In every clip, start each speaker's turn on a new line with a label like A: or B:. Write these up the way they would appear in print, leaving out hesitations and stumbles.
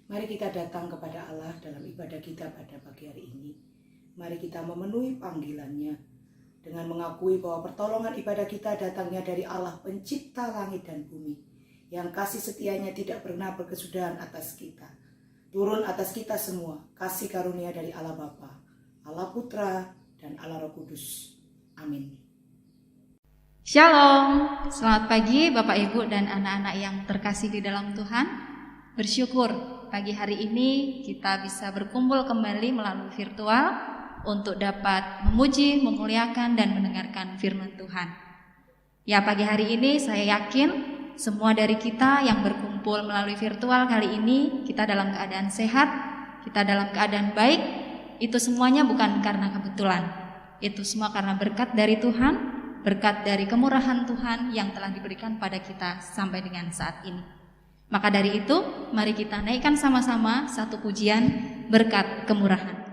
A: Mari kita datang kepada Allah dalam ibadah kita pada pagi hari ini. Mari kita memenuhi panggilannya dengan mengakui bahwa pertolongan ibadah kita datangnya dari Allah pencipta langit dan bumi, yang kasih setianya tidak pernah berkesudahan atas kita. Turun atas kita semua kasih karunia dari Allah Bapa, Allah Putra, dan Allah Roh Kudus. Amin.
B: Shalom, selamat pagi Bapak Ibu dan anak-anak yang terkasih di dalam Tuhan. Bersyukur pagi hari ini kita bisa berkumpul kembali melalui virtual untuk dapat memuji, memuliakan, dan mendengarkan firman Tuhan. Ya, pagi hari ini saya yakin semua dari kita yang berkumpul melalui virtual kali ini, kita dalam keadaan sehat, kita dalam keadaan baik. Itu semuanya bukan karena kebetulan, itu semua karena berkat dari Tuhan, berkat dari kemurahan Tuhan yang telah diberikan pada kita sampai dengan saat ini. Maka dari itu, mari kita naikkan sama-sama satu pujian berkat kemurahan.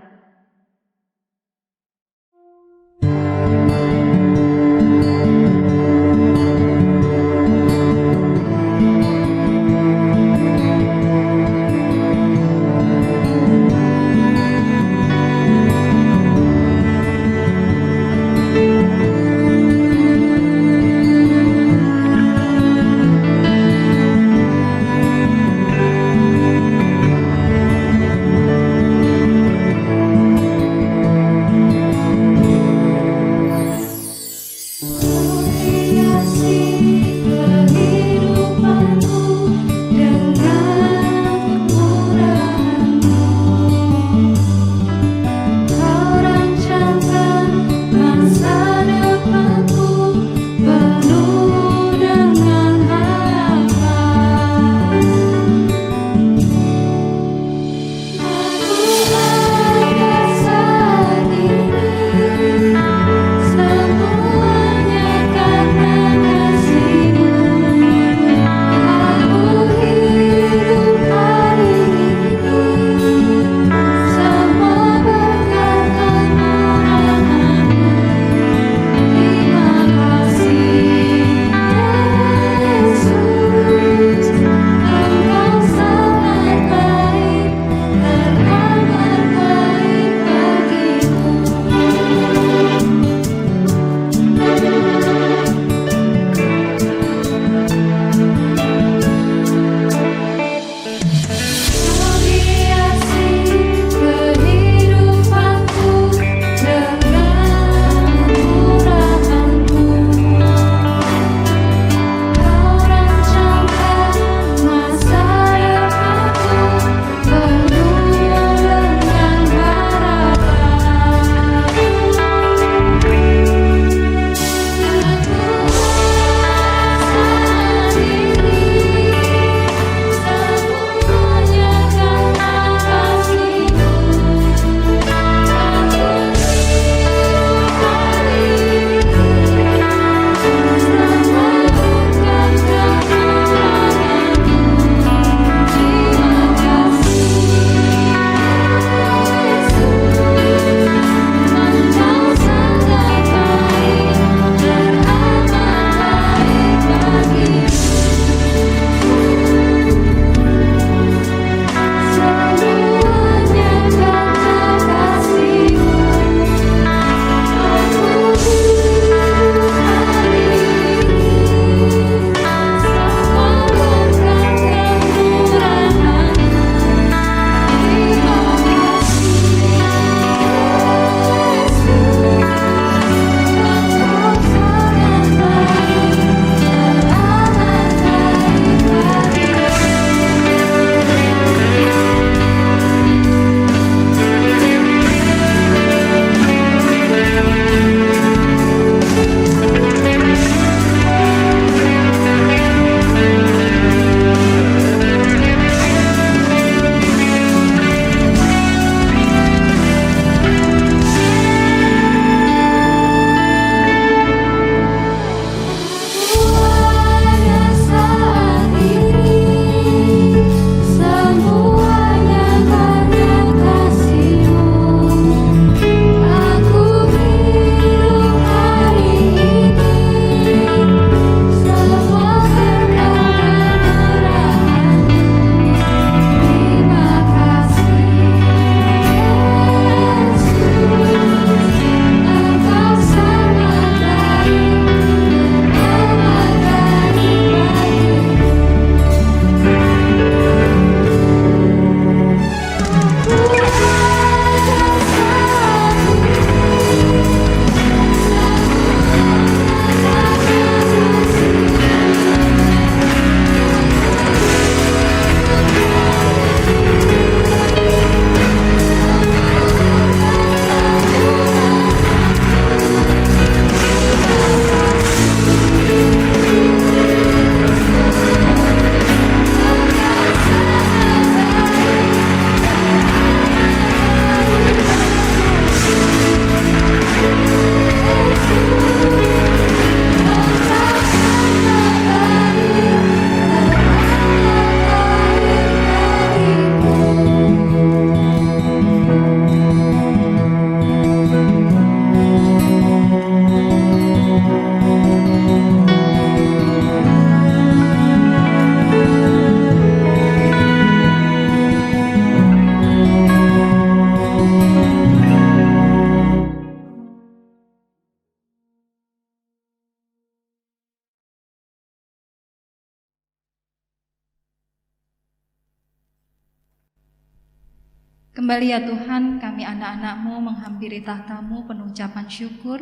B: Kembali ya Tuhan, kami anak-anak-Mu menghampiri tahta-Mu penuh ucapan syukur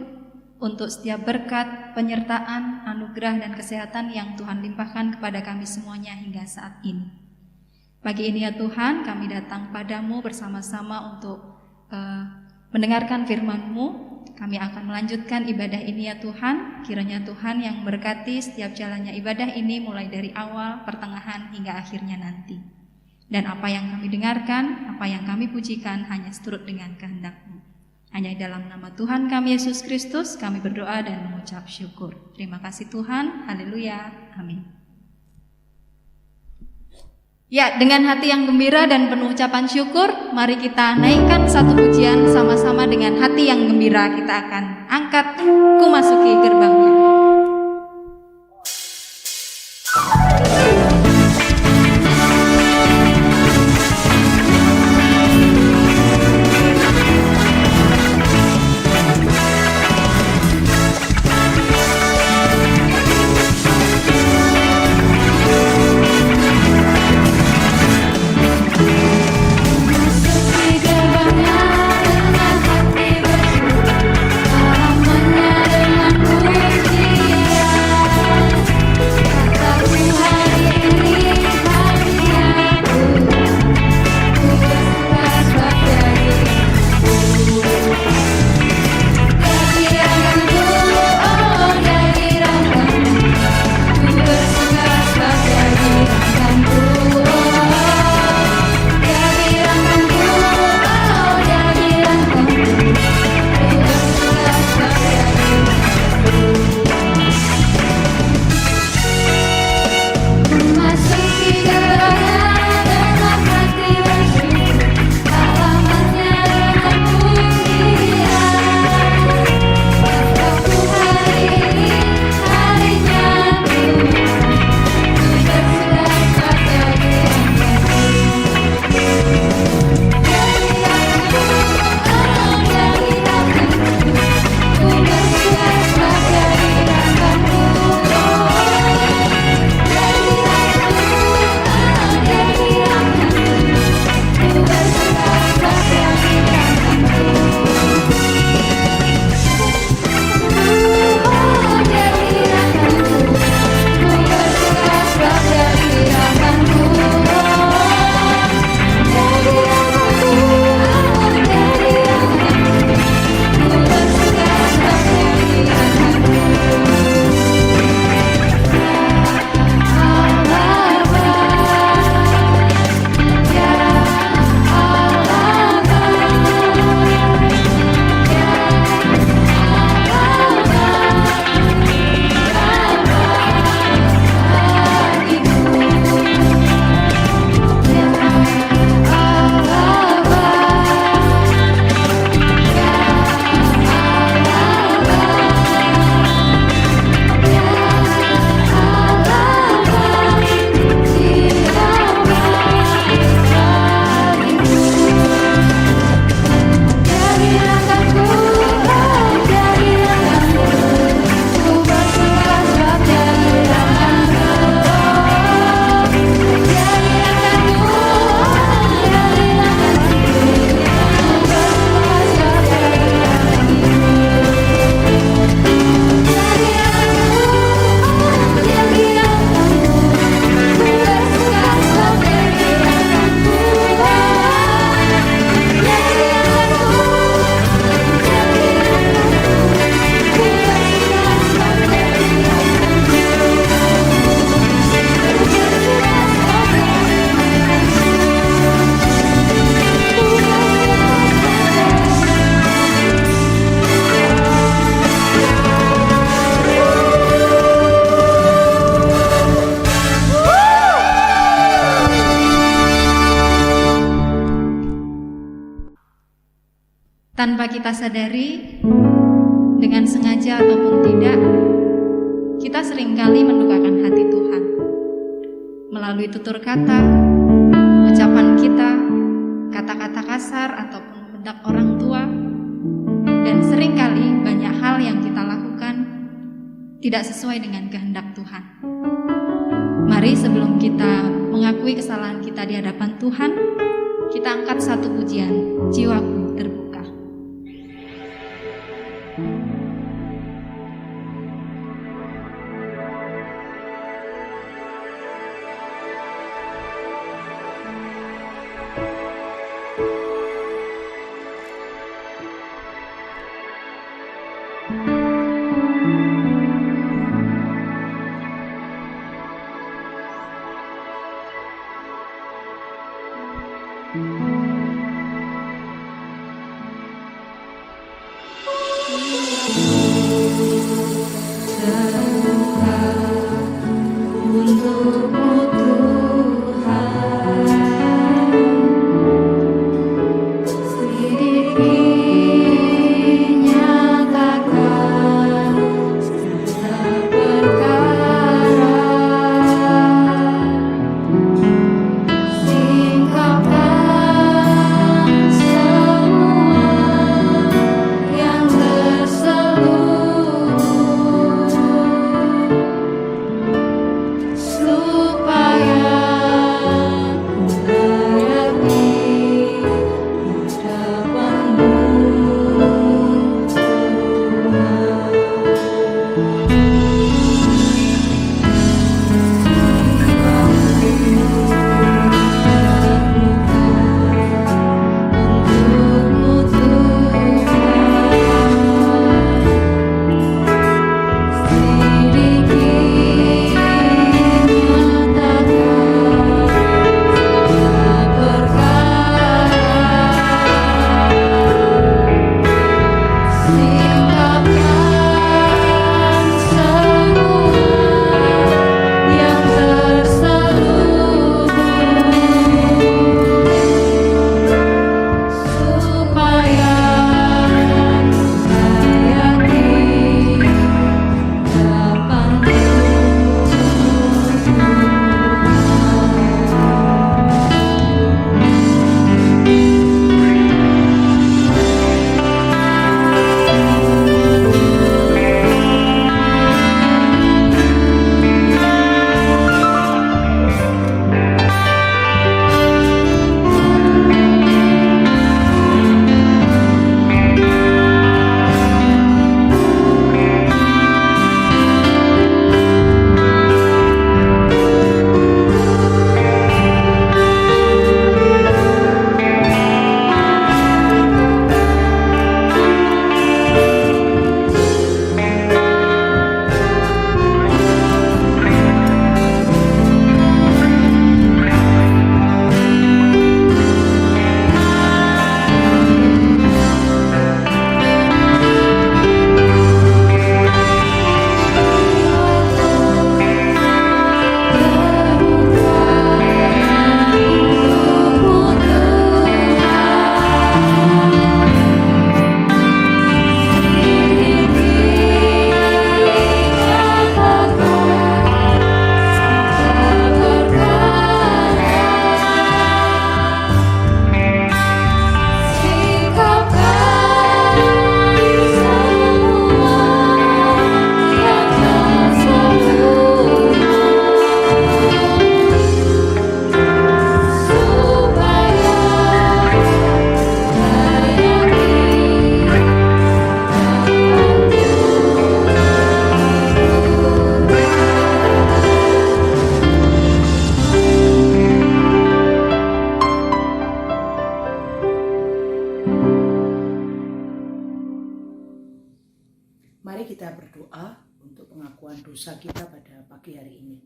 B: untuk setiap berkat, penyertaan, anugerah, dan kesehatan yang Tuhan limpahkan kepada kami semuanya hingga saat ini. Pagi ini ya Tuhan, kami datang padamu bersama-sama untuk mendengarkan firman-Mu. Kami akan melanjutkan ibadah ini ya Tuhan. Kiranya Tuhan yang memberkati setiap jalannya ibadah ini mulai dari awal, pertengahan, hingga akhirnya nanti. Dan apa yang kami dengarkan, apa yang kami pujikan hanya seturut dengan kehendak-Mu. Hanya dalam nama Tuhan kami Yesus Kristus kami berdoa dan mengucap syukur. Terima kasih Tuhan. Haleluya. Amin. Ya, dengan hati yang gembira dan penuh ucapan syukur, mari kita naikkan satu pujian sama-sama. Dengan hati yang gembira kita akan angkat Ku Masuki Gerbangnya. Tanpa kita sadari, dengan sengaja ataupun tidak, kita seringkali mendukakan hati Tuhan. Melalui tutur kata, ucapan kita, kata-kata kasar ataupun membedak orang tua, dan seringkali banyak hal yang kita lakukan tidak sesuai dengan kehendak Tuhan. Mari sebelum kita mengakui kesalahan kita di hadapan Tuhan, Kita angkat satu pujian, jiwaku terbuka.
A: dosa kita pada pagi hari ini.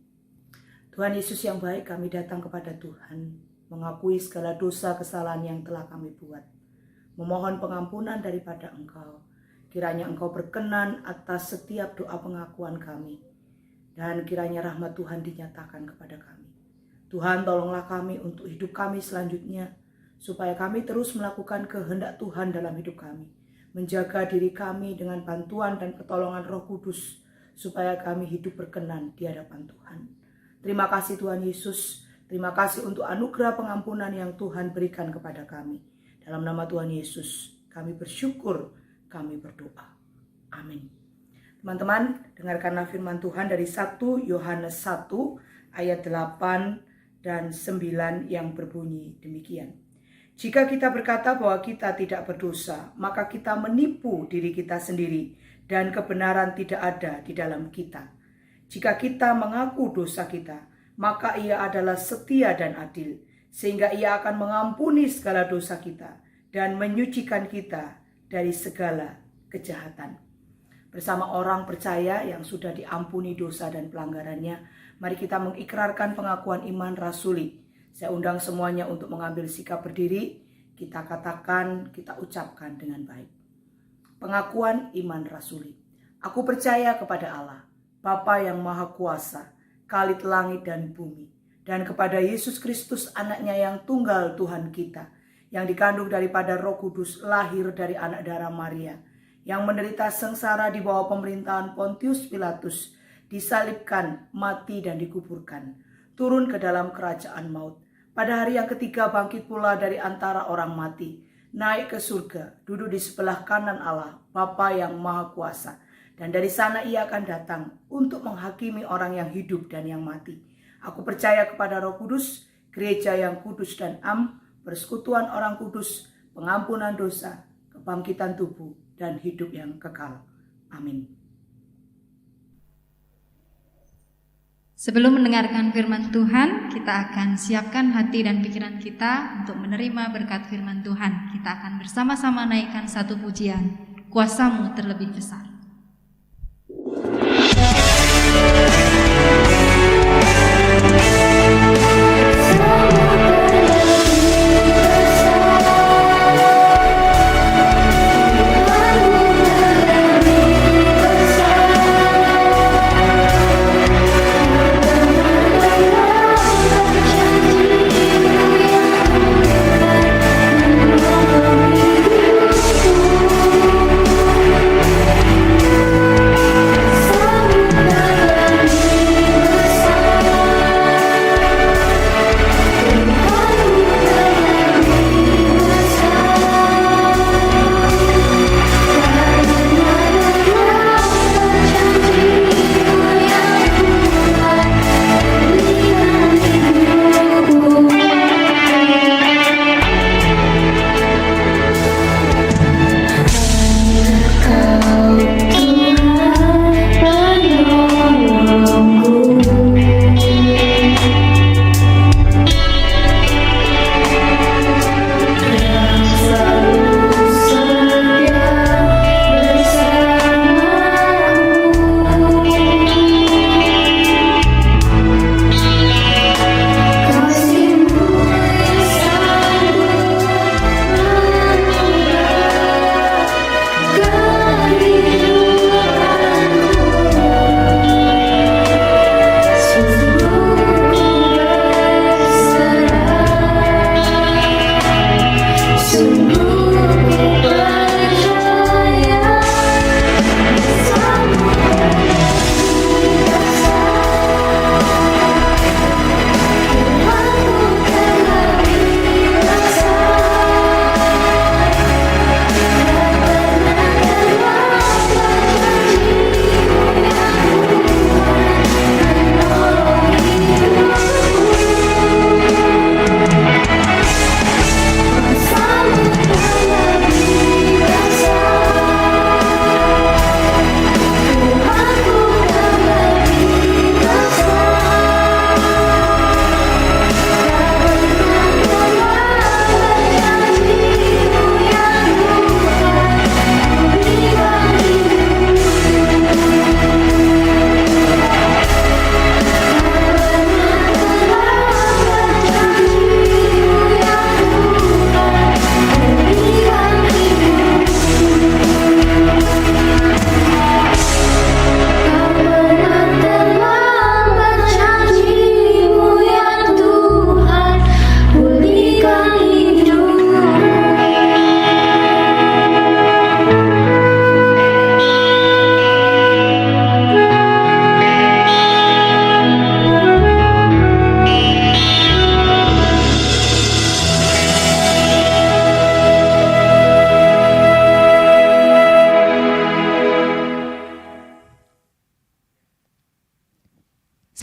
A: Tuhan Yesus yang baik, kami datang kepada Tuhan, mengakui segala dosa kesalahan yang telah kami buat, memohon pengampunan daripada Engkau. Kiranya Engkau berkenan atas setiap doa pengakuan kami, dan kiranya rahmat Tuhan dinyatakan kepada kami. Tuhan, tolonglah kami untuk hidup kami selanjutnya, supaya kami terus melakukan kehendak Tuhan dalam hidup kami, menjaga diri kami dengan bantuan dan pertolongan Roh Kudus, supaya kami hidup berkenan di hadapan Tuhan. Terima kasih Tuhan Yesus, terima kasih untuk anugerah pengampunan yang Tuhan berikan kepada kami. Dalam nama Tuhan Yesus, kami bersyukur, kami berdoa. Amin. Teman-teman, dengarkanlah firman Tuhan dari 1 Yohanes 1 ayat 8 dan 9 yang berbunyi demikian. Jika kita berkata bahwa kita tidak berdosa, maka kita menipu diri kita sendiri dan kebenaran tidak ada di dalam kita. Jika kita mengaku dosa kita, maka Ia adalah setia dan adil, sehingga Ia akan mengampuni segala dosa kita dan menyucikan kita dari segala kejahatan. Bersama orang percaya yang sudah diampuni dosa dan pelanggarannya, mari kita mengikrarkan pengakuan iman rasuli. Saya undang semuanya untuk mengambil sikap berdiri, kita katakan, kita ucapkan dengan baik. Pengakuan iman rasuli. Aku percaya kepada Allah, Bapa yang Maha Kuasa, Khalid langit dan bumi, dan kepada Yesus Kristus anaknya yang tunggal Tuhan kita, yang dikandung daripada Roh Kudus, lahir dari anak darah Maria, yang menderita sengsara di bawah pemerintahan Pontius Pilatus, disalibkan, mati dan dikuburkan, turun ke dalam kerajaan maut. Pada hari yang ketiga bangkit pula dari antara orang mati, naik ke surga, duduk di sebelah kanan Allah, Bapa yang Maha Kuasa. Dan dari sana Ia akan datang untuk menghakimi orang yang hidup dan yang mati. Aku percaya kepada Roh Kudus, gereja yang kudus dan am, persekutuan orang kudus, pengampunan dosa, kebangkitan tubuh, dan hidup yang kekal. Amin.
B: Sebelum mendengarkan firman Tuhan, kita akan siapkan hati dan pikiran kita untuk menerima berkat firman Tuhan. Kita akan bersama-sama naikkan satu pujian, Kuasa-Mu terlebih besar.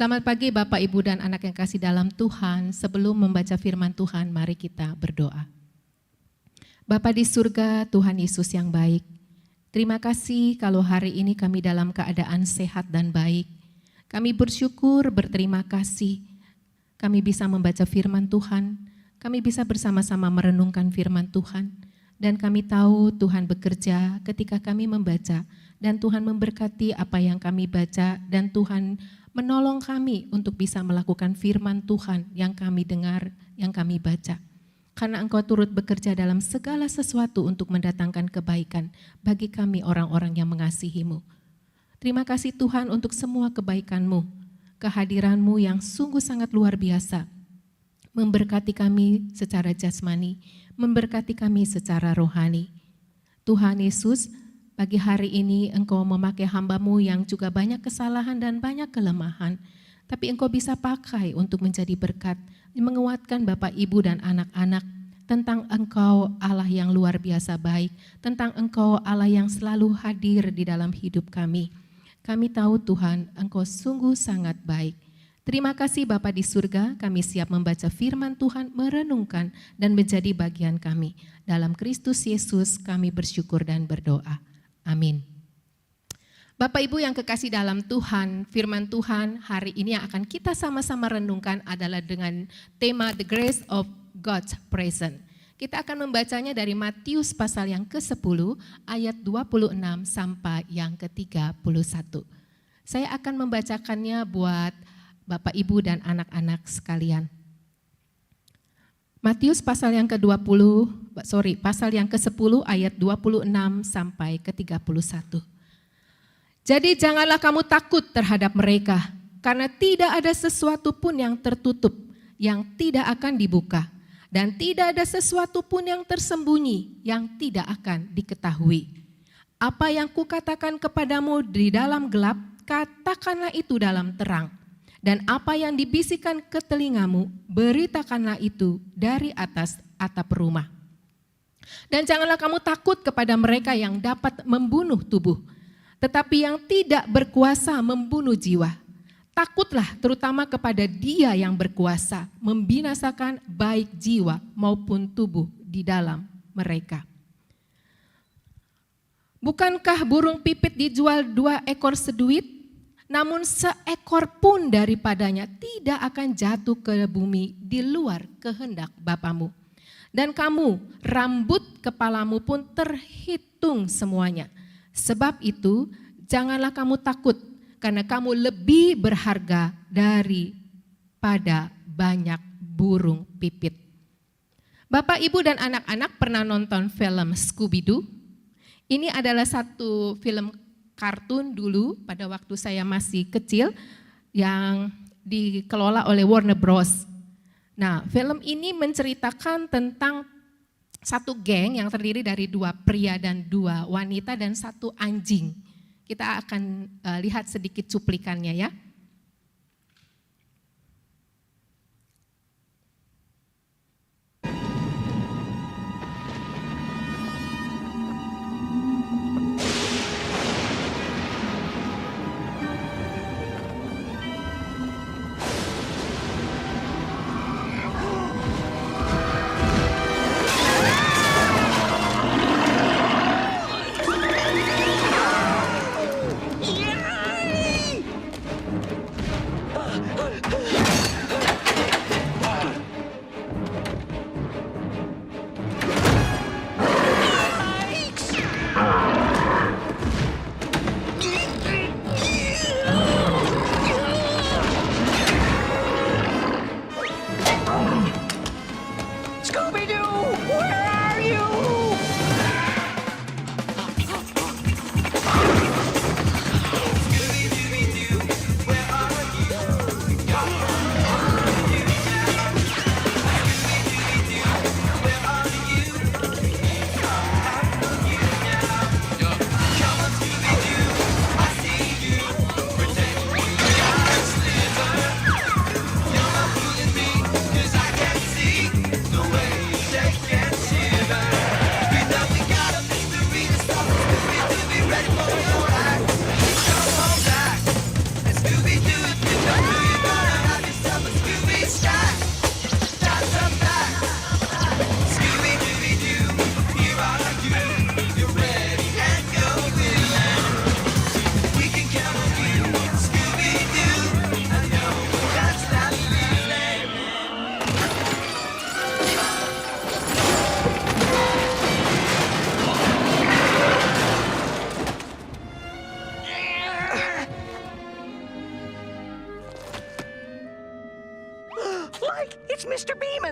C: Selamat pagi Bapak, Ibu, dan anak yang kasih dalam Tuhan. Sebelum membaca firman Tuhan, mari kita berdoa. Bapa di surga, Tuhan Yesus yang baik, terima kasih kalau hari ini kami dalam keadaan sehat dan baik. Kami bersyukur, berterima kasih. Kami bisa membaca firman Tuhan, kami bisa bersama-sama merenungkan firman Tuhan. Dan kami tahu Tuhan bekerja ketika kami membaca, dan Tuhan memberkati apa yang kami baca, dan Tuhan menolong kami untuk bisa melakukan firman Tuhan yang kami dengar, yang kami baca. Karena Engkau turut bekerja dalam segala sesuatu untuk mendatangkan kebaikan bagi kami orang-orang yang mengasihi-Mu. Terima kasih Tuhan untuk semua kebaikan-Mu, kehadiran-Mu yang sungguh sangat luar biasa, memberkati kami secara jasmani, memberkati kami secara rohani. Tuhan Yesus, pagi hari ini Engkau memakai hamba-Mu yang juga banyak kesalahan dan banyak kelemahan, tapi Engkau bisa pakai untuk menjadi berkat, menguatkan Bapak, Ibu, dan anak-anak tentang Engkau Allah yang luar biasa baik, tentang Engkau Allah yang selalu hadir di dalam hidup kami. Kami tahu Tuhan, Engkau sungguh sangat baik. Terima kasih Bapa di surga, kami siap membaca firman Tuhan, merenungkan dan menjadi bagian kami. Dalam Kristus Yesus kami bersyukur dan berdoa. Amin. Bapak Ibu yang kekasih dalam Tuhan, firman Tuhan hari ini yang akan kita sama-sama renungkan adalah dengan tema The Grace of God's Presence. Kita akan membacanya dari Matius pasal yang ke-10 ayat 26 sampai yang ke-31. Saya akan membacakannya buat Bapak Ibu dan anak-anak sekalian. Matius pasal yang pasal yang ke-10 ayat 26 sampai ke-31. Jadi janganlah kamu takut terhadap mereka, karena tidak ada sesuatu pun yang tertutup, yang tidak akan dibuka, dan tidak ada sesuatu pun yang tersembunyi, yang tidak akan diketahui. Apa yang kukatakan kepadamu di dalam gelap, katakanlah itu dalam terang. Dan apa yang dibisikkan ke telingamu, beritakanlah itu dari atas atap rumah. Dan janganlah kamu takut kepada mereka yang dapat membunuh tubuh, tetapi yang tidak berkuasa membunuh jiwa. Takutlah terutama kepada Dia yang berkuasa membinasakan baik jiwa maupun tubuh di dalam mereka. Bukankah burung pipit dijual 2 ekor seduit? Namun seekor pun daripadanya tidak akan jatuh ke bumi di luar kehendak Bapamu. Dan kamu, rambut kepalamu pun terhitung semuanya. Sebab itu, janganlah kamu takut, karena kamu lebih berharga daripada banyak burung pipit. Bapak, Ibu, dan anak-anak pernah nonton film Scooby-Doo? Ini adalah satu film kartun dulu pada waktu saya masih kecil yang dikelola oleh Warner Bros. Nah, film ini menceritakan tentang satu geng yang terdiri dari 2 pria dan 2 wanita dan 1 anjing. Kita akan lihat sedikit cuplikannya ya.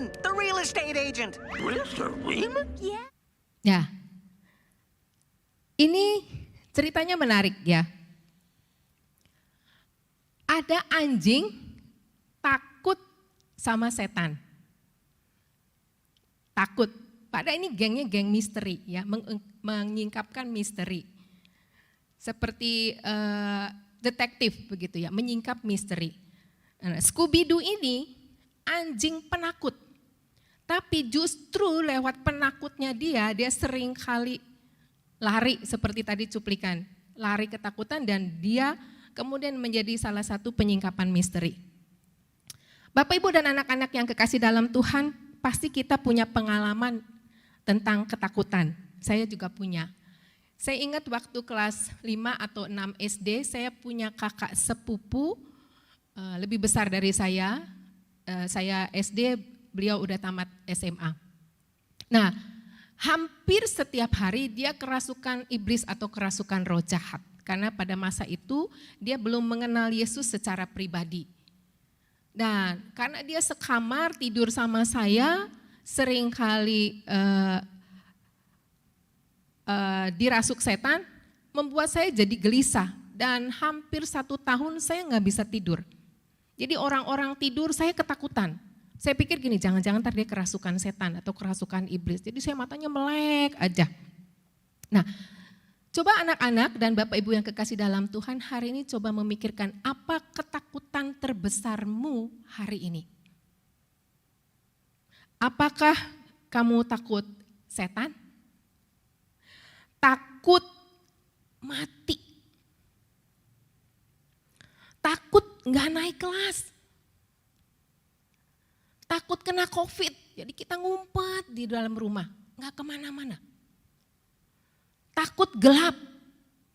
D: Reem, the real estate agent.
E: Mr. Reem?
C: Ya, ini ceritanya menarik ya. Ada anjing takut sama setan. Takut. Padahal ini gengnya geng misteri ya, menyingkapkan misteri. Seperti detektif begitu ya, menyingkap misteri. Nah, Scooby-Doo ini anjing penakut. Tapi justru lewat penakutnya dia sering kali lari seperti tadi cuplikan. Lari ketakutan dan dia kemudian menjadi salah satu penyingkapan misteri. Bapak, Ibu, dan anak-anak yang kekasih dalam Tuhan, pasti kita punya pengalaman tentang ketakutan. Saya juga punya. Saya ingat waktu kelas 5 atau 6 SD, saya punya kakak sepupu lebih besar dari saya. Saya SD, beliau udah tamat SMA. Nah, hampir setiap hari dia kerasukan iblis atau kerasukan roh jahat. Karena pada masa itu dia belum mengenal Yesus secara pribadi. Dan karena dia sekamar tidur sama saya, seringkali dirasuk setan, membuat saya jadi gelisah. Dan hampir 1 tahun saya nggak bisa tidur. Jadi orang-orang tidur saya ketakutan. Saya pikir gini, jangan-jangan ntar dia kerasukan setan atau kerasukan iblis. Jadi saya matanya melek aja. Nah, coba anak-anak dan Bapak Ibu yang kekasih dalam Tuhan, hari ini coba memikirkan apa ketakutan terbesarmu hari ini. Apakah kamu takut setan? Takut mati? Takut nggak naik kelas? Takut kena COVID, jadi kita ngumpet di dalam rumah, nggak kemana-mana. Takut gelap,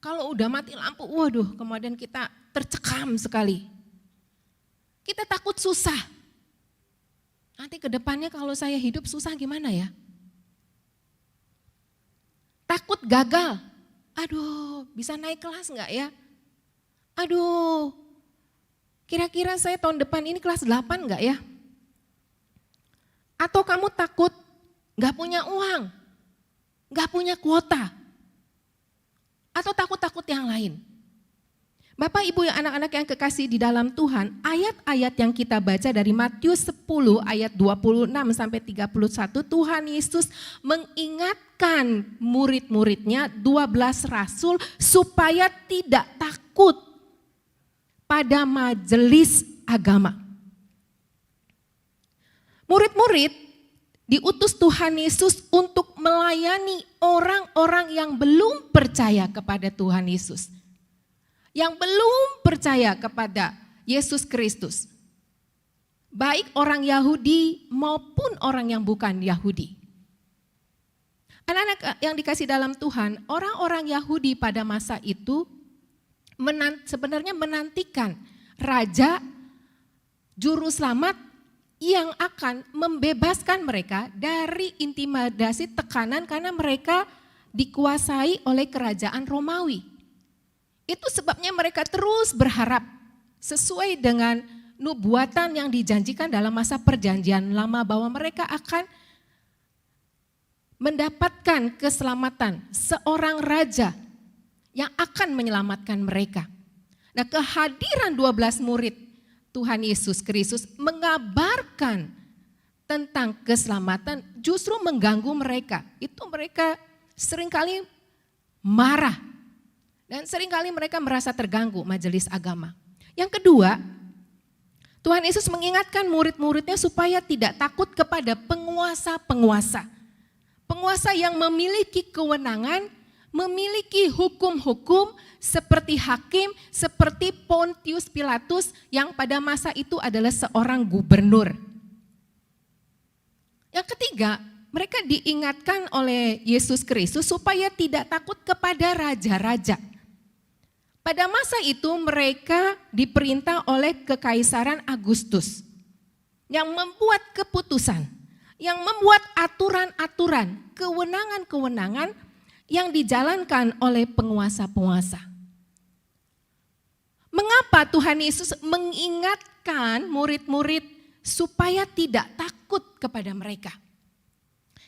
C: kalau udah mati lampu, waduh kemudian kita tercekam sekali. Kita takut susah, nanti ke depannya kalau saya hidup susah gimana ya? Takut gagal, aduh bisa naik kelas nggak ya? Aduh, kira-kira saya tahun depan ini kelas 8 nggak ya? Atau kamu takut gak punya uang, gak punya kuota, atau takut-takut yang lain. Bapak, Ibu, yang anak-anak yang kekasih di dalam Tuhan, ayat-ayat yang kita baca dari Matius 10 ayat 26 sampai 31, Tuhan Yesus mengingatkan murid-muridnya 12 rasul supaya tidak takut pada majelis agama. Murid-murid diutus Tuhan Yesus untuk melayani orang-orang yang belum percaya kepada Tuhan Yesus. Yang belum percaya kepada Yesus Kristus. Baik orang Yahudi maupun orang yang bukan Yahudi. Anak-anak yang dikasih dalam Tuhan, orang-orang Yahudi pada masa itu sebenarnya menantikan Raja Juru Selamat yang akan membebaskan mereka dari intimidasi tekanan karena mereka dikuasai oleh kerajaan Romawi. Itu sebabnya mereka terus berharap sesuai dengan nubuatan yang dijanjikan dalam masa perjanjian lama bahwa mereka akan mendapatkan keselamatan seorang raja yang akan menyelamatkan mereka. Nah, kehadiran 12 murid Tuhan Yesus Kristus mengabarkan tentang keselamatan justru mengganggu mereka. Itu mereka seringkali marah dan seringkali mereka merasa terganggu majelis agama. Yang kedua, Tuhan Yesus mengingatkan murid-muridnya supaya tidak takut kepada penguasa-penguasa. Penguasa yang memiliki kewenangan, memiliki hukum-hukum seperti hakim, seperti Pontius Pilatus yang pada masa itu adalah seorang gubernur. Yang ketiga, mereka diingatkan oleh Yesus Kristus supaya tidak takut kepada raja-raja. Pada masa itu mereka diperintah oleh Kekaisaran Agustus yang membuat keputusan, yang membuat aturan-aturan, kewenangan-kewenangan yang dijalankan oleh penguasa-penguasa. Mengapa Tuhan Yesus mengingatkan murid-murid supaya tidak takut takut kepada mereka.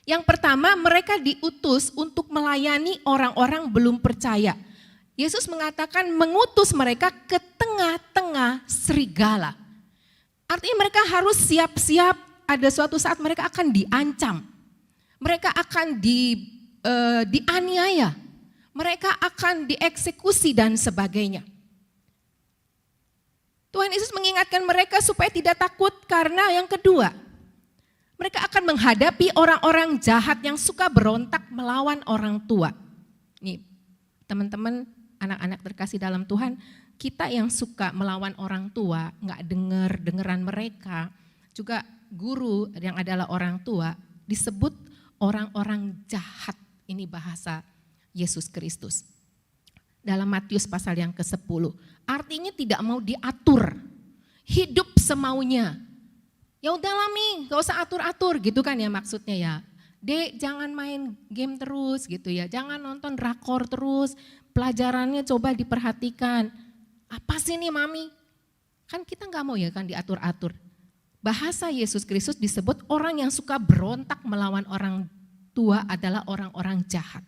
C: Yang pertama, mereka diutus untuk melayani orang-orang belum percaya. Yesus mengatakan mengutus mereka ke tengah-tengah serigala. Artinya mereka harus siap-siap, ada suatu saat mereka akan diancam. Mereka akan dianiaya. Mereka akan dieksekusi dan sebagainya. Tuhan Yesus mengingatkan mereka supaya tidak takut karena yang kedua, mereka akan menghadapi orang-orang jahat yang suka berontak melawan orang tua. Nih, teman-teman, anak-anak terkasih dalam Tuhan, kita yang suka melawan orang tua, nggak dengeran mereka, juga guru yang adalah orang tua, disebut orang-orang jahat. Ini bahasa Yesus Kristus. Dalam Matius pasal yang ke-10, artinya tidak mau diatur, hidup semaunya. Ya udahlah Mi, gak usah atur-atur gitu kan ya maksudnya ya. Dek jangan main game terus gitu ya, jangan nonton drakor terus, pelajarannya coba diperhatikan. Apa sih nih Mami? Kan kita gak mau ya kan diatur-atur. Bahasa Yesus Kristus disebut orang yang suka berontak melawan orang tua adalah orang-orang jahat.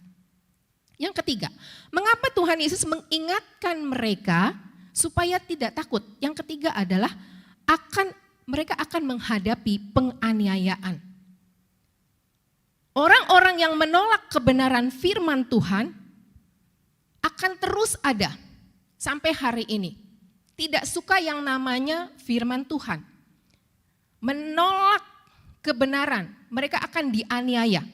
C: Yang ketiga, mengapa Tuhan Yesus mengingatkan mereka supaya tidak takut? Yang ketiga adalah mereka akan menghadapi penganiayaan. Orang-orang yang menolak kebenaran firman Tuhan akan terus ada sampai hari ini. Tidak suka yang namanya firman Tuhan. Menolak kebenaran, mereka akan dianiaya.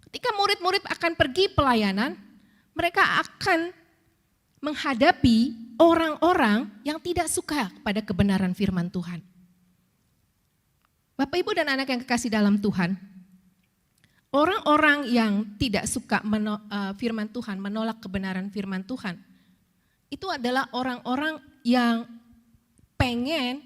C: Ketika murid-murid akan pergi pelayanan, mereka akan menghadapi orang-orang yang tidak suka pada kebenaran firman Tuhan. Bapak, Ibu, dan anak yang kekasih dalam Tuhan, orang-orang yang tidak suka firman Tuhan, menolak kebenaran firman Tuhan, itu adalah orang-orang yang pengen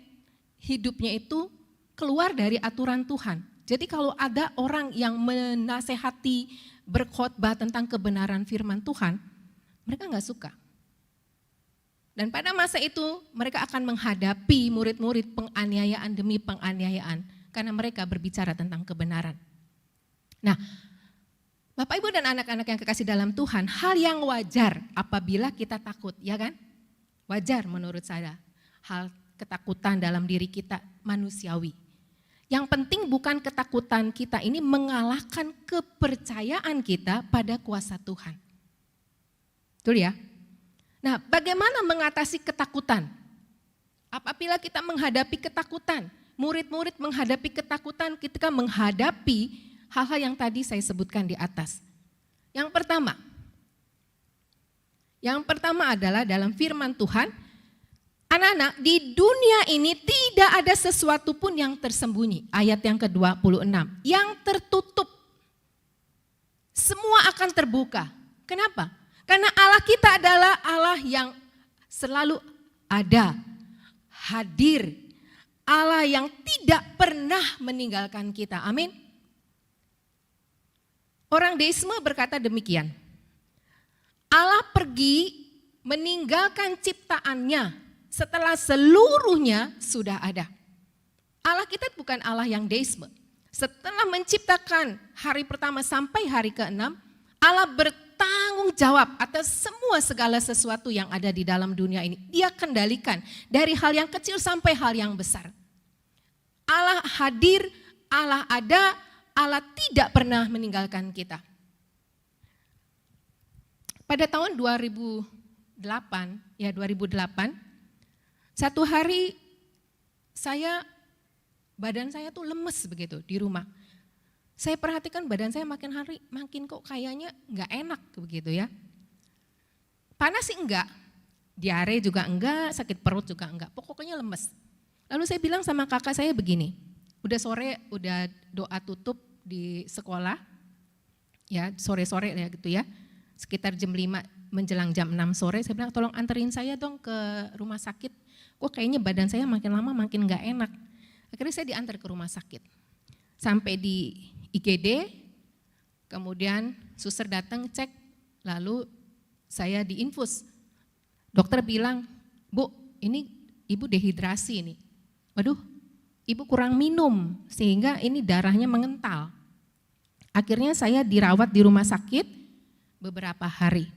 C: hidupnya itu keluar dari aturan Tuhan. Jadi kalau ada orang yang menasehati, berkhotbah tentang kebenaran firman Tuhan, mereka gak suka. Dan pada masa itu mereka akan menghadapi murid-murid penganiayaan demi penganiayaan karena mereka berbicara tentang kebenaran. Nah, Bapak, Ibu, dan anak-anak yang kekasih dalam Tuhan, hal yang wajar apabila kita takut, ya kan? Wajar menurut saya, hal ketakutan dalam diri kita manusiawi. Yang penting bukan ketakutan kita ini mengalahkan kepercayaan kita pada kuasa Tuhan. Betul ya? Nah, bagaimana mengatasi ketakutan? Apabila kita menghadapi ketakutan, murid-murid menghadapi ketakutan ketika menghadapi hal-hal yang tadi saya sebutkan di atas. Yang pertama adalah dalam firman Tuhan, anak-anak, di dunia ini tidak ada sesuatu pun yang tersembunyi. Ayat yang ke-26, yang tertutup. Semua akan terbuka. Kenapa? Karena Allah kita adalah Allah yang selalu ada, hadir. Allah yang tidak pernah meninggalkan kita. Amin. Orang deisme berkata demikian. Allah pergi meninggalkan ciptaannya setelah seluruhnya sudah ada. Allah kita bukan Allah yang deisme. Setelah menciptakan hari pertama sampai hari ke-6, Allah bertanggung jawab atas semua segala sesuatu yang ada di dalam dunia ini. Dia kendalikan dari hal yang kecil sampai hal yang besar. Allah hadir, Allah ada, Allah tidak pernah meninggalkan kita. Pada tahun 2008, satu hari badan saya tuh lemes begitu di rumah. Saya perhatikan badan saya makin hari makin kok kayaknya enggak enak begitu ya. Panas sih enggak, diare juga enggak, sakit perut juga enggak, pokoknya lemes. Lalu saya bilang sama kakak saya begini, udah sore, udah doa tutup di sekolah, ya sore-sore ya gitu ya, sekitar jam 5 menjelang jam 6 sore, saya bilang tolong anterin saya dong ke rumah sakit, kok kayaknya badan saya makin lama makin gak enak. Akhirnya saya diantar ke rumah sakit, sampai di IGD, kemudian suster datang cek, lalu saya diinfus. Dokter bilang, Bu ini ibu dehidrasi ini. Waduh, ibu kurang minum sehingga ini darahnya mengental. Akhirnya saya dirawat di rumah sakit beberapa hari.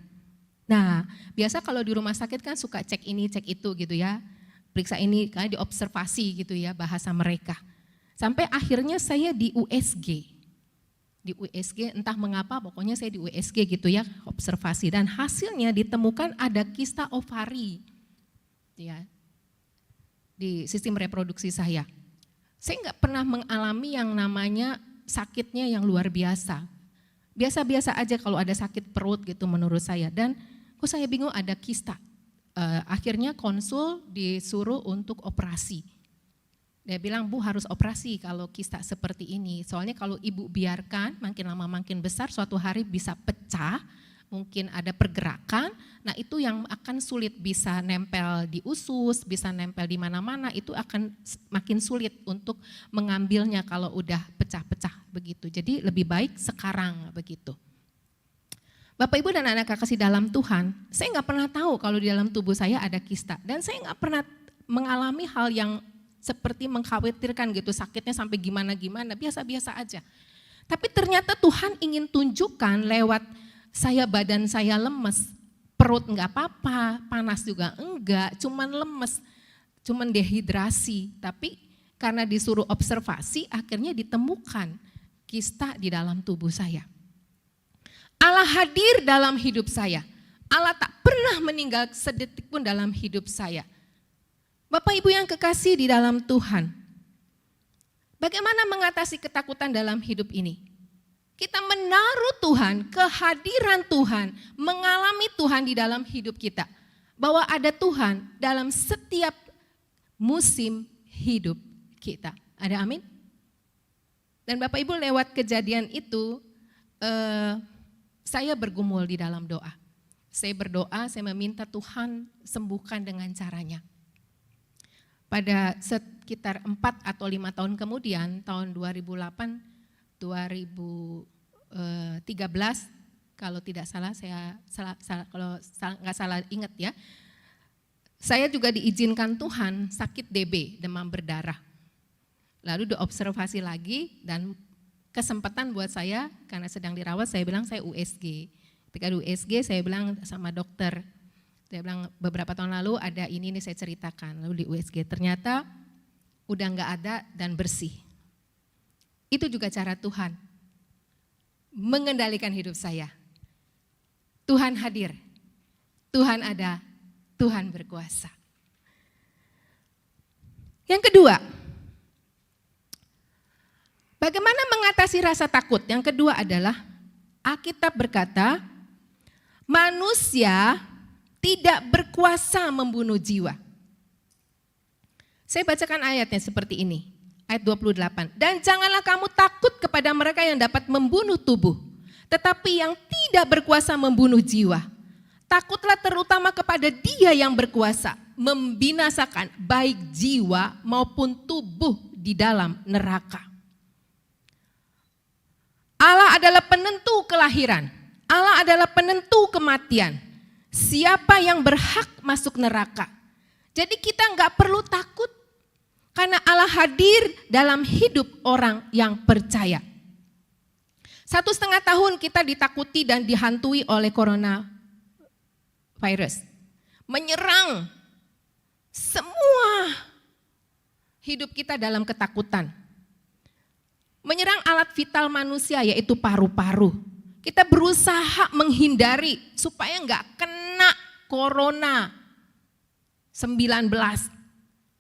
C: Nah, biasa kalau di rumah sakit kan suka cek ini, cek itu gitu ya. Periksa ini, kayak diobservasi gitu ya bahasa mereka. Sampai akhirnya saya di USG. Di USG entah mengapa pokoknya saya di USG gitu ya, observasi. Dan hasilnya ditemukan ada kista ovari ya, di sistem reproduksi saya. Saya nggak pernah mengalami yang namanya sakitnya yang luar biasa. Biasa-biasa aja kalau ada sakit perut gitu menurut saya. Dan kok saya bingung ada kista. Akhirnya konsul disuruh untuk operasi. Dia bilang, Bu harus operasi kalau kista seperti ini. Soalnya kalau ibu biarkan makin lama makin besar, suatu hari bisa pecah, mungkin ada pergerakan. Nah itu yang akan sulit, bisa nempel di usus, bisa nempel di mana-mana, itu akan makin sulit untuk mengambilnya kalau udah pecah-pecah begitu. Jadi lebih baik sekarang begitu. Bapak Ibu dan anak kasih dalam Tuhan, saya nggak pernah tahu kalau di dalam tubuh saya ada kista. Dan saya nggak pernah mengalami hal yang seperti mengkhawatirkan gitu, sakitnya sampai gimana-gimana, biasa-biasa aja. Tapi ternyata Tuhan ingin tunjukkan lewat badan saya lemes, perut enggak apa-apa, panas juga enggak, cuman lemes, cuman dehidrasi. Tapi karena disuruh observasi, akhirnya ditemukan kista di dalam tubuh saya. Allah hadir dalam hidup saya. Allah tak pernah meninggal sedetik pun dalam hidup saya. Bapak Ibu yang kekasih di dalam Tuhan, bagaimana mengatasi ketakutan dalam hidup ini? Kita menaruh Tuhan, kehadiran Tuhan, mengalami Tuhan di dalam hidup kita. Bahwa ada Tuhan dalam setiap musim hidup kita. Ada amin? Dan Bapak Ibu lewat kejadian itu, saya bergumul di dalam doa. Saya berdoa, saya meminta Tuhan sembuhkan dengan caranya. Pada sekitar 4 atau 5 tahun kemudian, tahun 2008, 2013, kalau tidak salah, kalau nggak salah ingat ya, saya juga diizinkan Tuhan sakit DB, demam berdarah. Lalu diobservasi lagi dan kesempatan buat saya, karena sedang dirawat, saya bilang saya USG. Ketika di USG saya bilang sama dokter, dia bilang beberapa tahun lalu ada ini saya ceritakan, lalu di USG ternyata udah nggak ada dan bersih. Itu juga cara Tuhan mengendalikan hidup saya. Tuhan hadir, Tuhan ada, Tuhan berkuasa. Yang kedua, bagaimana mengatasi rasa takut? Yang kedua adalah Alkitab berkata, manusia tidak berkuasa membunuh jiwa. Saya bacakan ayatnya seperti ini, ayat 28. Dan janganlah kamu takut kepada mereka yang dapat membunuh tubuh, tetapi yang tidak berkuasa membunuh jiwa. Takutlah terutama kepada Dia yang berkuasa, membinasakan baik jiwa maupun tubuh di dalam neraka. Allah adalah penentu kelahiran, Allah adalah penentu kematian. Siapa yang berhak masuk neraka. Jadi kita nggak perlu takut karena Allah hadir dalam hidup orang yang percaya. 1,5 tahun kita ditakuti dan dihantui oleh corona virus. Menyerang semua hidup kita dalam ketakutan. Menyerang alat vital manusia yaitu paru-paru. Kita berusaha menghindari supaya nggak kena corona 19.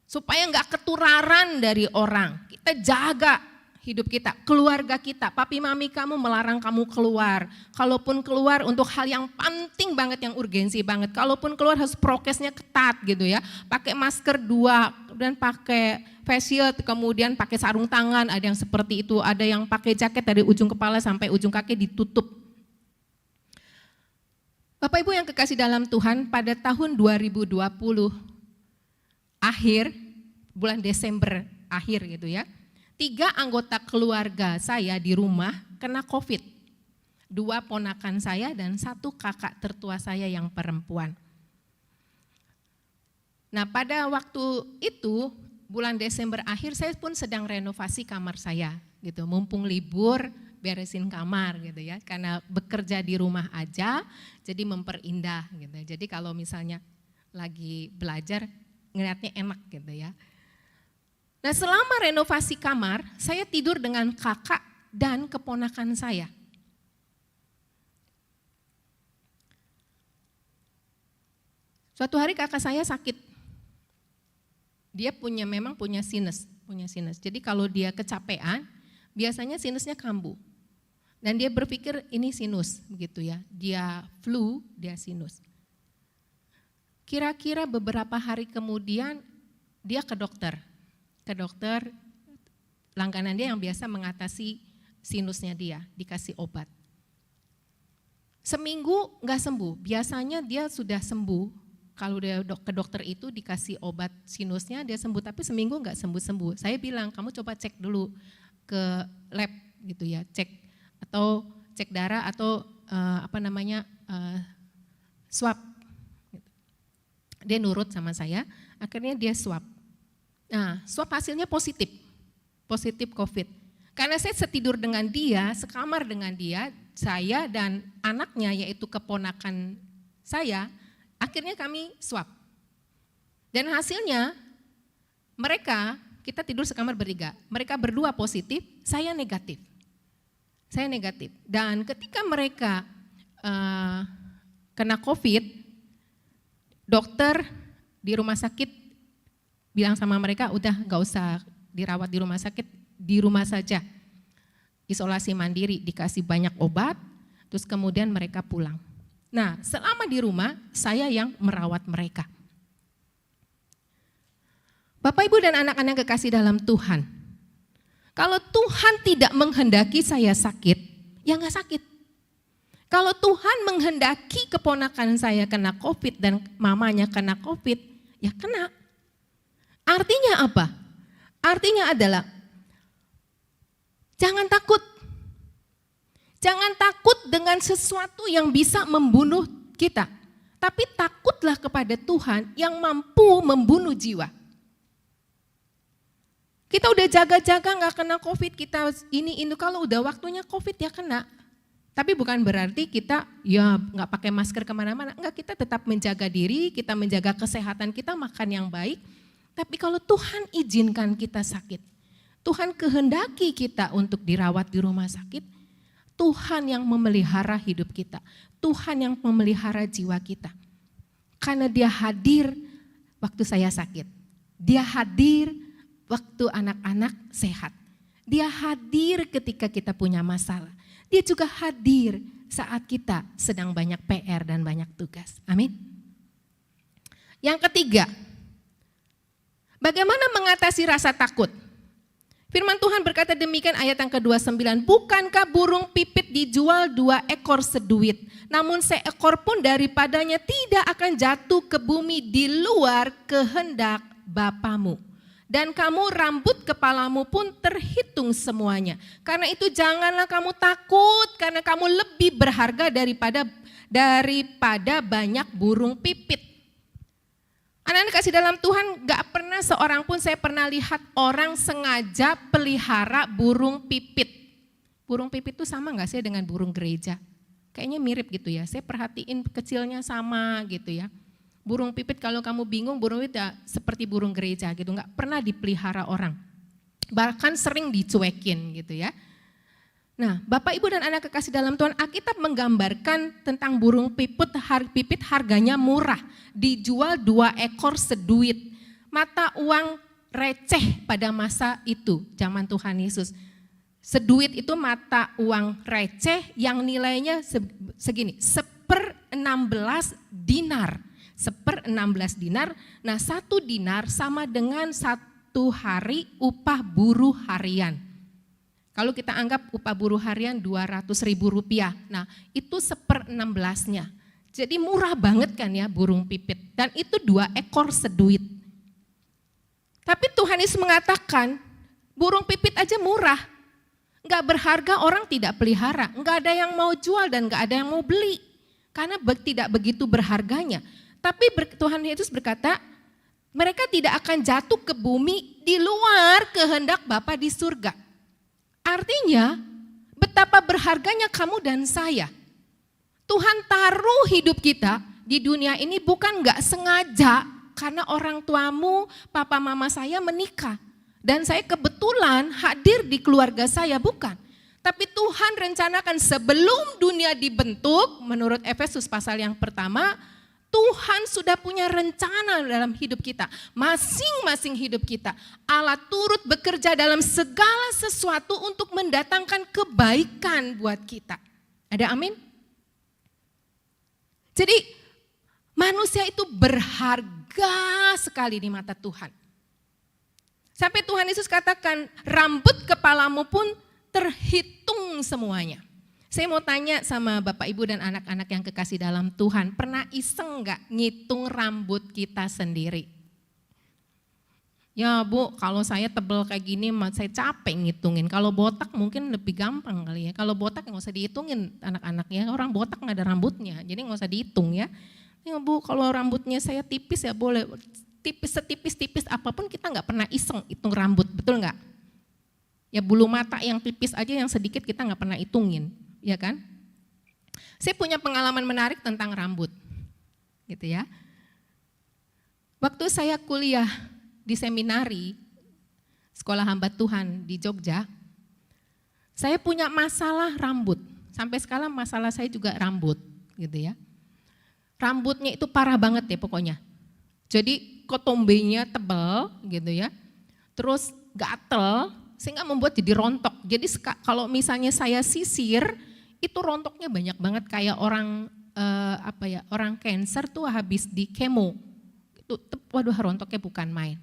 C: Supaya nggak ketularan dari orang. Kita jaga hidup kita, keluarga kita. Papi mami kamu melarang kamu keluar. Kalaupun keluar untuk hal yang penting banget, yang urgensi banget. Kalaupun keluar harus prokesnya ketat gitu ya. Pakai masker 2 dan pakai face shield, kemudian pakai sarung tangan, ada yang seperti itu, ada yang pakai jaket dari ujung kepala sampai ujung kaki ditutup. Bapak Ibu yang kekasih dalam Tuhan, pada tahun 2020 akhir, bulan Desember akhir gitu ya, 3 anggota keluarga saya di rumah kena COVID. 2 ponakan saya dan 1 kakak tertua saya yang perempuan. Nah pada waktu itu bulan Desember akhir saya pun sedang renovasi kamar saya gitu. Mumpung libur beresin kamar gitu ya. Karena bekerja di rumah aja jadi memperindah gitu. Jadi kalau misalnya lagi belajar ngeliatnya enak gitu ya. Nah selama renovasi kamar saya tidur dengan kakak dan keponakan saya. Suatu hari kakak saya sakit. Dia memang punya sinus. Jadi kalau dia kecapean, biasanya sinusnya kambuh. Dan dia berpikir ini sinus begitu ya. Dia flu, dia sinus. Kira-kira beberapa hari kemudian dia ke dokter. Langganan dia yang biasa mengatasi sinusnya dia, dikasih obat. Seminggu nggak sembuh, biasanya dia sudah sembuh. Kalau dia ke dokter itu dikasih obat sinusnya dia sembuh, tapi seminggu nggak sembuh-sembuh. Saya bilang kamu coba cek dulu ke lab gitu ya, cek darah atau swab. Dia nurut sama saya, akhirnya dia swab. Nah, swab hasilnya positif COVID. Karena saya setidur dengan dia, sekamar dengan dia, saya dan anaknya yaitu keponakan saya, akhirnya kami swab. Dan hasilnya kita tidur sekamar bertiga, mereka berdua positif, saya negatif. Dan ketika mereka kena COVID, dokter di rumah sakit bilang sama mereka, udah gak usah dirawat di rumah sakit, di rumah saja. Isolasi mandiri, dikasih banyak obat, terus kemudian mereka pulang. Nah selama di rumah, saya yang merawat mereka. Bapak, Ibu, dan anak-anak kekasih dalam Tuhan, kalau Tuhan tidak menghendaki saya sakit, ya gak sakit. Kalau Tuhan menghendaki keponakan saya kena COVID dan mamanya kena COVID, ya kena. Artinya apa? Artinya adalah jangan takut. Jangan takut dengan sesuatu yang bisa membunuh kita. Tapi takutlah kepada Tuhan yang mampu membunuh jiwa. Kita udah jaga-jaga gak kena COVID, kita ini kalau udah waktunya COVID ya kena. Tapi bukan berarti kita ya nggak pakai masker kemana-mana, enggak, kita tetap menjaga diri, kita menjaga kesehatan kita, makan yang baik. Tapi kalau Tuhan izinkan kita sakit, Tuhan kehendaki kita untuk dirawat di rumah sakit, Tuhan yang memelihara hidup kita, Tuhan yang memelihara jiwa kita. Karena Dia hadir waktu saya sakit, Dia hadir waktu anak-anak sehat, Dia hadir ketika kita punya masalah. Dia juga hadir saat kita sedang banyak PR dan banyak tugas. Amin. Yang ketiga, bagaimana mengatasi rasa takut? Firman Tuhan berkata demikian ayat yang ke-29, bukankah burung pipit dijual 2 ekor seduit, namun seekor pun daripadanya tidak akan jatuh ke bumi di luar kehendak Bapamu. Dan kamu rambut kepalamu pun terhitung semuanya. Karena itu janganlah kamu takut, karena kamu lebih berharga daripada banyak burung pipit. Anak-anak kasih dalam Tuhan, gak pernah seorang pun saya pernah lihat orang sengaja pelihara burung pipit. Burung pipit itu sama gak sih dengan burung gereja? Kayaknya mirip gitu ya, saya perhatiin kecilnya sama gitu ya. Burung pipit kalau kamu bingung, burung pipit ya seperti burung gereja gitu, gak pernah dipelihara orang. Bahkan sering dicuekin gitu ya. Nah, Bapak, Ibu, dan anak kekasih dalam Tuhan, Alkitab menggambarkan tentang burung pipit harganya murah. Dijual 2 ekor seduit. Mata uang receh pada masa itu, zaman Tuhan Yesus. Seduit itu mata uang receh yang nilainya segini, 1/16 dinar. 1/16 dinar, nah 1 dinar sama dengan 1 hari upah buruh harian. Kalau kita anggap upah buruh harian 200.000 rupiah, nah itu 1/16-nya. Jadi murah banget kan ya burung pipit, dan itu 2 ekor seduit. Tapi Tuhan Yesus mengatakan burung pipit aja murah, gak berharga orang tidak pelihara, gak ada yang mau jual dan gak ada yang mau beli, karena tidak begitu berharganya. Tapi Tuhan Yesus berkata, Mereka tidak akan jatuh ke bumi di luar kehendak Bapa di surga. Artinya, betapa berharganya kamu dan saya. Tuhan taruh hidup kita di dunia ini bukan gak sengaja karena orang tuamu, papa mama saya menikah. Dan saya kebetulan hadir di keluarga saya, bukan. Tapi Tuhan rencanakan sebelum dunia dibentuk, menurut Efesus pasal yang pertama, Tuhan sudah punya rencana dalam hidup kita, masing-masing hidup kita. Allah turut bekerja dalam segala sesuatu untuk mendatangkan kebaikan buat kita. Ada amin? Jadi manusia itu berharga sekali di mata Tuhan. Sampai Tuhan Yesus katakan, rambut kepalamu pun terhitung semuanya. Saya mau tanya sama Bapak Ibu dan anak-anak yang kekasih dalam Tuhan, pernah iseng gak ngitung rambut kita sendiri? Ya Bu, kalau saya tebel kayak gini saya capek ngitungin. Kalau botak mungkin lebih gampang kali ya. Kalau botak nggak usah dihitungin anak-anak ya, orang botak nggak ada rambutnya, jadi nggak usah dihitung ya. Ya Bu, kalau rambutnya saya tipis ya boleh, tipis setipis-tipis apapun kita nggak pernah iseng hitung rambut, betul nggak? Ya bulu mata yang tipis aja yang sedikit kita nggak pernah hitungin. Ya kan? Saya punya pengalaman menarik tentang rambut, gitu ya. Waktu saya kuliah di seminari, sekolah hamba Tuhan di Jogja, saya punya masalah rambut. Sampai sekarang masalah saya juga rambut, gitu ya. Rambutnya itu parah banget ya pokoknya. Jadi kotombenya tebal, gitu ya. Terus gatel, sehingga membuat jadi rontok. Jadi kalau misalnya saya sisir, itu rontoknya banyak banget kayak orang orang cancer tuh habis di kemo. Itu waduh rontoknya bukan main.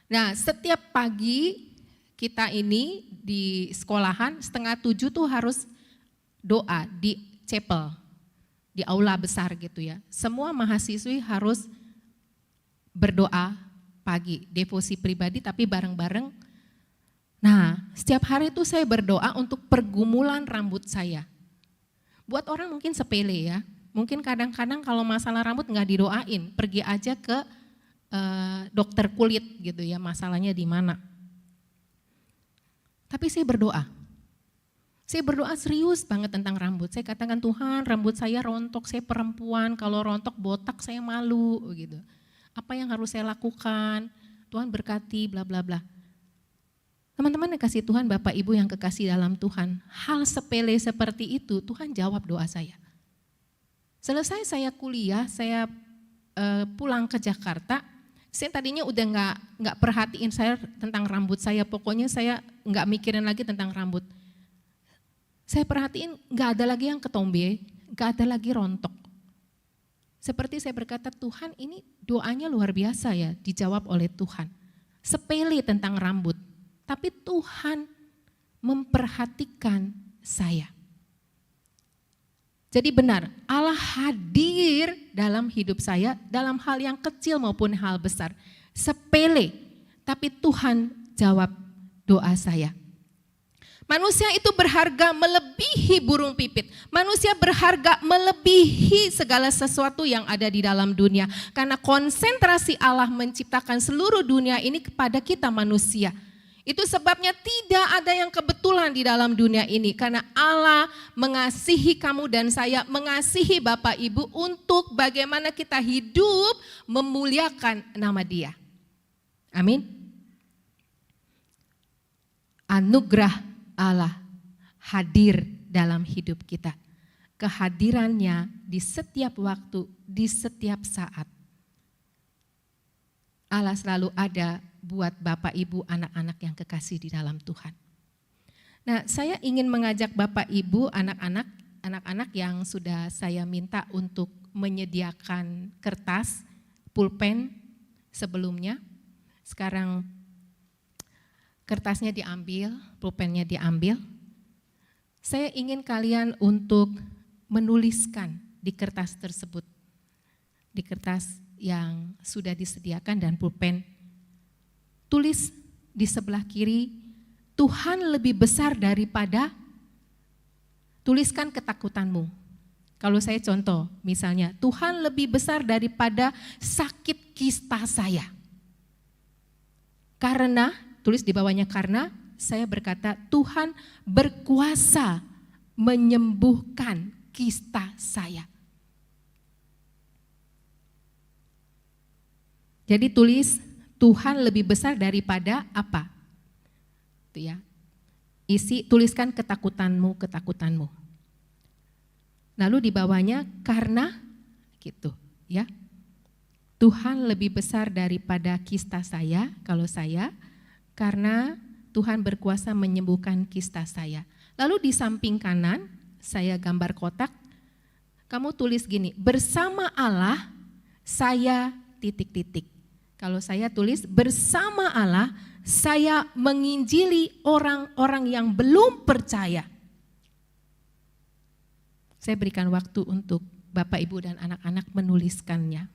C: Nah, setiap pagi kita ini di sekolahan 6:30 tuh harus doa di chapel, di aula besar gitu ya. Semua mahasiswi harus berdoa pagi, devosi pribadi tapi bareng-bareng. Nah, setiap hari itu saya berdoa untuk pergumulan rambut saya. Buat orang mungkin sepele ya, mungkin kadang-kadang kalau masalah rambut nggak didoain, pergi aja ke dokter kulit gitu ya, masalahnya di mana. Tapi saya berdoa serius banget tentang rambut. Saya katakan Tuhan, rambut saya rontok, saya perempuan, kalau rontok botak saya malu gitu. Apa yang harus saya lakukan? Tuhan berkati bla bla bla. Teman-teman yang kasih Tuhan, Bapak Ibu yang kekasih dalam Tuhan, hal sepele seperti itu Tuhan jawab doa saya. Selesai saya kuliah, saya pulang ke Jakarta, saya tadinya udah nggak perhatiin saya tentang rambut saya, pokoknya saya nggak mikirin lagi tentang rambut. Saya perhatiin nggak ada lagi yang ketombe, nggak ada lagi rontok. Seperti saya berkata, Tuhan ini doanya luar biasa ya, dijawab oleh Tuhan. Sepele tentang rambut. Tapi Tuhan memperhatikan saya. Jadi benar, Allah hadir dalam hidup saya dalam hal yang kecil maupun hal besar. Sepele, tapi Tuhan jawab doa saya. Manusia itu berharga melebihi burung pipit. Manusia berharga melebihi segala sesuatu yang ada di dalam dunia. Karena konsentrasi Allah menciptakan seluruh dunia ini kepada kita manusia. Itu sebabnya tidak ada yang kebetulan di dalam dunia ini. Karena Allah mengasihi kamu dan saya, mengasihi Bapak Ibu untuk bagaimana kita hidup memuliakan nama Dia. Amin. Anugerah Allah hadir dalam hidup kita. Kehadirannya di setiap waktu, di setiap saat. Allah selalu ada buat Bapak Ibu anak-anak yang kekasih di dalam Tuhan. Nah, saya ingin mengajak Bapak Ibu anak-anak yang sudah saya minta untuk menyediakan kertas, pulpen sebelumnya. Sekarang kertasnya diambil, pulpennya diambil. Saya ingin kalian untuk menuliskan di kertas tersebut. Di kertas yang sudah disediakan dan pulpen. Tulis di sebelah kiri, Tuhan lebih besar daripada, tuliskan ketakutanmu. Kalau saya contoh, misalnya Tuhan lebih besar daripada sakit kista saya. Karena, tulis di bawahnya karena, saya berkata Tuhan berkuasa menyembuhkan kista saya. Jadi tulis Tuhan lebih besar daripada apa? Itu ya. Tuliskan ketakutanmu. Lalu di bawahnya karena gitu ya. Tuhan lebih besar daripada kista saya, kalau saya, karena Tuhan berkuasa menyembuhkan kista saya. Lalu di samping kanan saya gambar kotak, kamu tulis gini, bersama Allah saya titik-titik. Kalau saya tulis bersama Allah saya menginjili orang-orang yang belum percaya. Saya berikan waktu untuk Bapak, Ibu, dan anak-anak menuliskannya.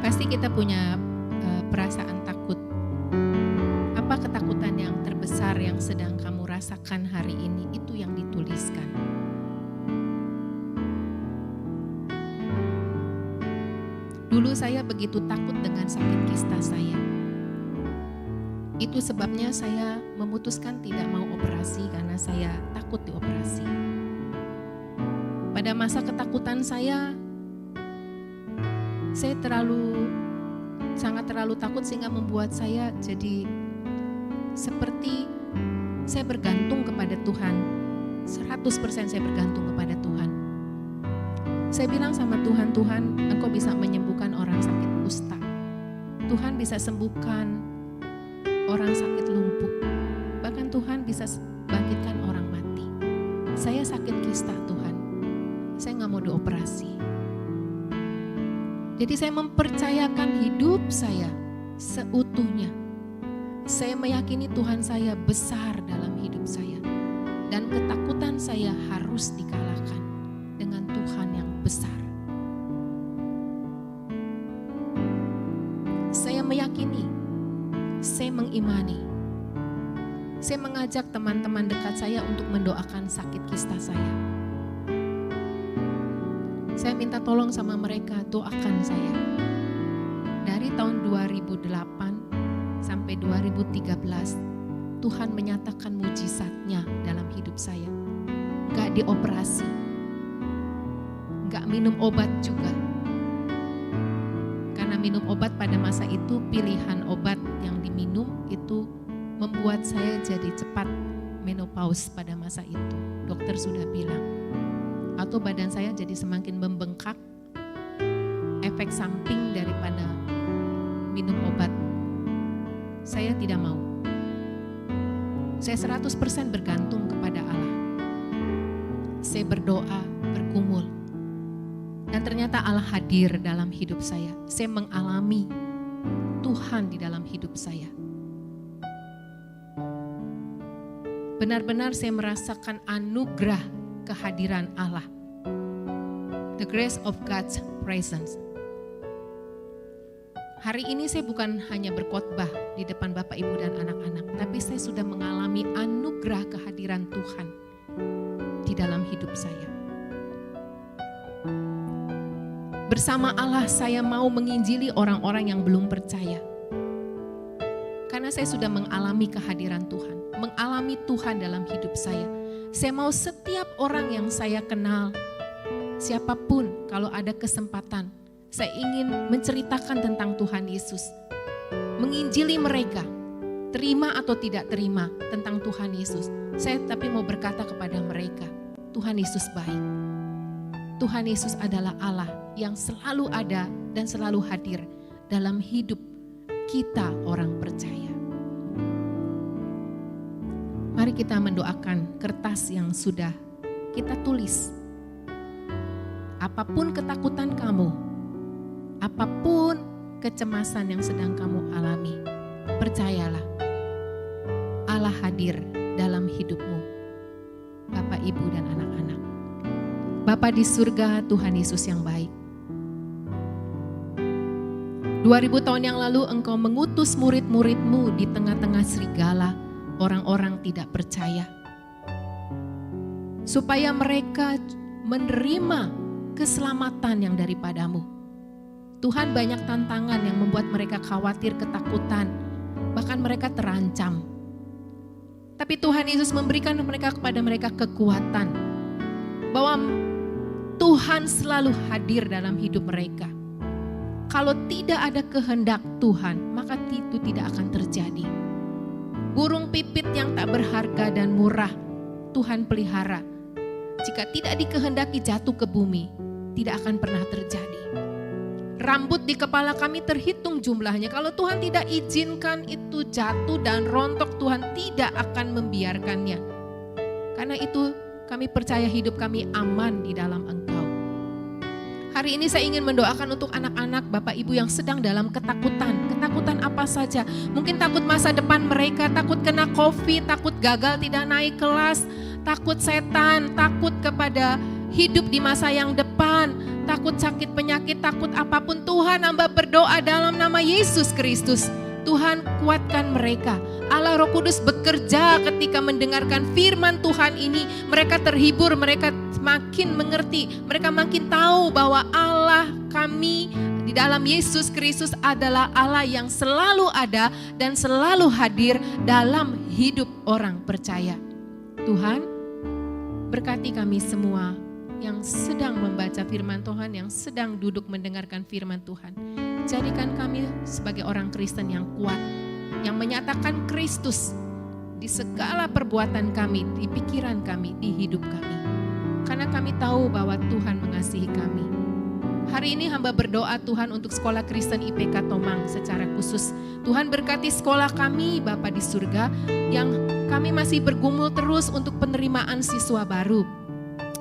C: Pasti kita punya perasaan takut. Apa ketakutan yang terbesar yang sedang kamu rasakan hari ini? Itu yang dituliskan. Dulu saya begitu takut dengan sakit kista saya. Itu sebabnya saya memutuskan tidak mau operasi karena saya takut dioperasi. Pada masa ketakutan saya sangat terlalu takut sehingga membuat saya jadi seperti saya bergantung kepada Tuhan. 100% saya bergantung kepada Tuhan. Saya bilang sama Tuhan, Tuhan, Engkau bisa menyembuhkan orang sakit kusta. Tuhan bisa sembuhkan orang sakit lumpuh. Bahkan Tuhan bisa bangkitkan orang mati. Saya sakit kista, Tuhan. Saya gak mau dioperasi. Jadi saya mempercayakan hidup saya seutuhnya. Saya meyakini Tuhan saya besar dalam hidup saya. Dan ketakutan saya harus dikalahkan dengan Tuhan yang besar. Saya meyakini, saya mengimani. Saya mengajak teman-teman dekat saya untuk mendoakan sakit kista saya. Saya minta tolong sama mereka, doakan saya. Dari tahun 2008 sampai 2013, Tuhan menyatakan mujizatnya dalam hidup saya. Gak dioperasi, gak minum obat juga. Karena minum obat pada masa itu, pilihan obat yang diminum itu membuat saya jadi cepat menopause pada masa itu. Dokter sudah bilang. Atau badan saya jadi semakin membengkak, efek samping daripada minum obat. Saya tidak mau. Saya 100% bergantung kepada Allah. Saya berdoa, bergumul. Dan ternyata Allah hadir dalam hidup saya. Saya mengalami Tuhan di dalam hidup saya. Benar-benar saya merasakan anugerah kehadiran Allah. The grace of God's presence. Hari ini saya bukan hanya berkhotbah di depan Bapak, Ibu, dan anak-anak, tapi saya sudah mengalami anugerah kehadiran Tuhan di dalam hidup saya. Bersama Allah saya mau menginjili orang-orang yang belum percaya. Karena saya sudah mengalami kehadiran Tuhan, mengalami Tuhan dalam hidup saya. Saya mau setiap orang yang saya kenal, siapapun kalau ada kesempatan, saya ingin menceritakan tentang Tuhan Yesus. menginjili mereka, terima atau tidak terima tentang Tuhan Yesus. Saya tapi mau berkata kepada mereka, Tuhan Yesus baik. Tuhan Yesus adalah Allah yang selalu ada dan selalu hadir dalam hidup kita orang percaya. Mari kita mendoakan kertas yang sudah kita tulis. Apapun ketakutan kamu, apapun kecemasan yang sedang kamu alami, percayalah Allah hadir dalam hidupmu, Bapak, Ibu, dan anak-anak. Bapa di surga, Tuhan Yesus yang baik. 2000 tahun yang lalu Engkau mengutus murid-murid-Mu di tengah-tengah serigala, orang-orang tidak percaya. Supaya mereka menerima keselamatan yang daripada-Mu. Tuhan, banyak tantangan yang membuat mereka khawatir, ketakutan, bahkan mereka terancam. Tapi Tuhan Yesus memberikan kepada mereka kekuatan bahwa Tuhan selalu hadir dalam hidup mereka. Kalau tidak ada kehendak Tuhan, maka itu tidak akan terjadi. Burung pipit yang tak berharga dan murah, Tuhan pelihara. Jika tidak dikehendaki jatuh ke bumi, tidak akan pernah terjadi. Rambut di kepala kami terhitung jumlahnya. Kalau Tuhan tidak izinkan itu jatuh dan rontok, Tuhan tidak akan membiarkannya. Karena itu kami percaya hidup kami aman di dalam Engkau. Hari ini saya ingin mendoakan untuk anak-anak Bapak Ibu yang sedang dalam ketakutan. Ketakutan apa saja? Mungkin takut masa depan mereka, takut kena COVID, takut gagal tidak naik kelas, takut setan, takut kepada hidup di masa yang depan, takut sakit penyakit, takut apapun. Tuhan, hamba berdoa dalam nama Yesus Kristus. Tuhan, kuatkan mereka. Allah Roh Kudus bekerja ketika mendengarkan firman Tuhan ini. Mereka terhibur, mereka makin mengerti, mereka makin tahu bahwa Allah kami di dalam Yesus Kristus adalah Allah yang selalu ada dan selalu hadir dalam hidup orang percaya. Tuhan, berkati kami semua yang sedang membaca firman Tuhan, yang sedang duduk mendengarkan firman Tuhan. Jadikan kami sebagai orang Kristen yang kuat, yang menyatakan Kristus di segala perbuatan kami, di pikiran kami, di hidup kami. Karena kami tahu bahwa Tuhan mengasihi kami. Hari ini hamba berdoa Tuhan untuk sekolah Kristen IPK Tomang secara khusus. Tuhan berkati sekolah kami Bapa di surga yang kami masih bergumul terus untuk penerimaan siswa baru.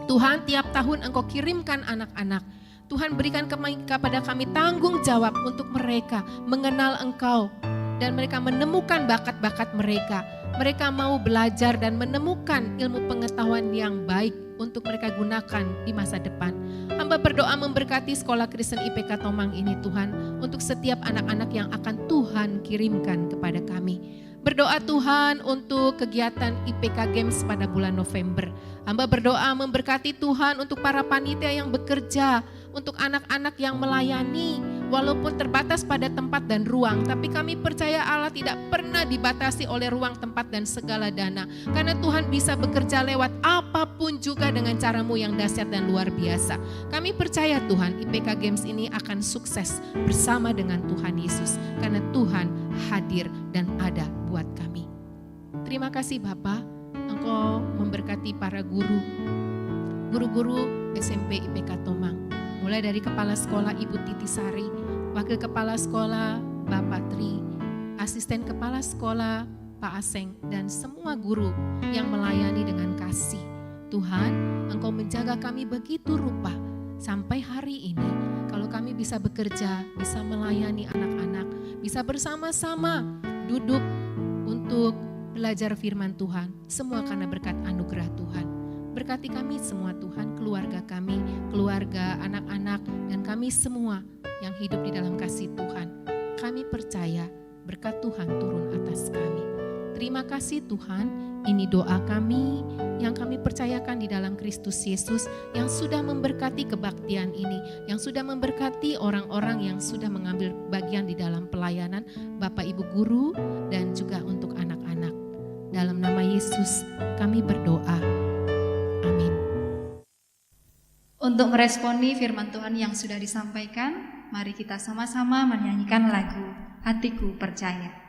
C: Tuhan, tiap tahun Engkau kirimkan anak-anak. Tuhan, berikan kepada kami tanggung jawab untuk mereka mengenal Engkau dan mereka menemukan bakat-bakat mereka. Mereka mau belajar dan menemukan ilmu pengetahuan yang baik untuk mereka gunakan di masa depan. Hamba berdoa memberkati sekolah Kristen IPK Tomang ini Tuhan, untuk setiap anak-anak yang akan Tuhan kirimkan kepada kami. Berdoa Tuhan untuk kegiatan IPK Games pada bulan November. Hamba berdoa memberkati Tuhan untuk para panitia yang bekerja, untuk anak-anak yang melayani, walaupun terbatas pada tempat dan ruang. Tapi kami percaya Allah tidak pernah dibatasi oleh ruang, tempat, dan segala dana. Karena Tuhan bisa bekerja lewat apapun juga dengan caramu yang dahsyat dan luar biasa. Kami percaya Tuhan IPK Games ini akan sukses bersama dengan Tuhan Yesus. Karena Tuhan hadir dan ada buat kami. Terima kasih Bapa, Engkau memberkati para guru-guru SMP IPK Tomang. Mulai dari Kepala Sekolah Ibu Titi Sari, Wakil Kepala Sekolah Bapak Tri, Asisten Kepala Sekolah Pak Aseng, dan semua guru yang melayani dengan kasih. Tuhan, Engkau menjaga kami begitu rupa sampai hari ini. Kalau kami bisa bekerja, bisa melayani anak-anak, bisa bersama-sama duduk untuk belajar firman Tuhan, semua karena berkat anugerah Tuhan. Berkati kami semua Tuhan, keluarga kami, keluarga anak-anak, dan kami semua yang hidup di dalam kasih Tuhan. Kami percaya berkat Tuhan turun atas kami. Terima kasih Tuhan, ini doa kami yang kami percayakan di dalam Kristus Yesus yang sudah memberkati kebaktian ini, yang sudah memberkati orang-orang yang sudah mengambil bagian di dalam pelayanan, Bapak Ibu guru, dan juga untuk anak-anak. Dalam nama Yesus kami berdoa. Amin.
B: Untuk meresponi firman Tuhan yang sudah disampaikan, mari kita sama-sama menyanyikan lagu Hatiku Percaya.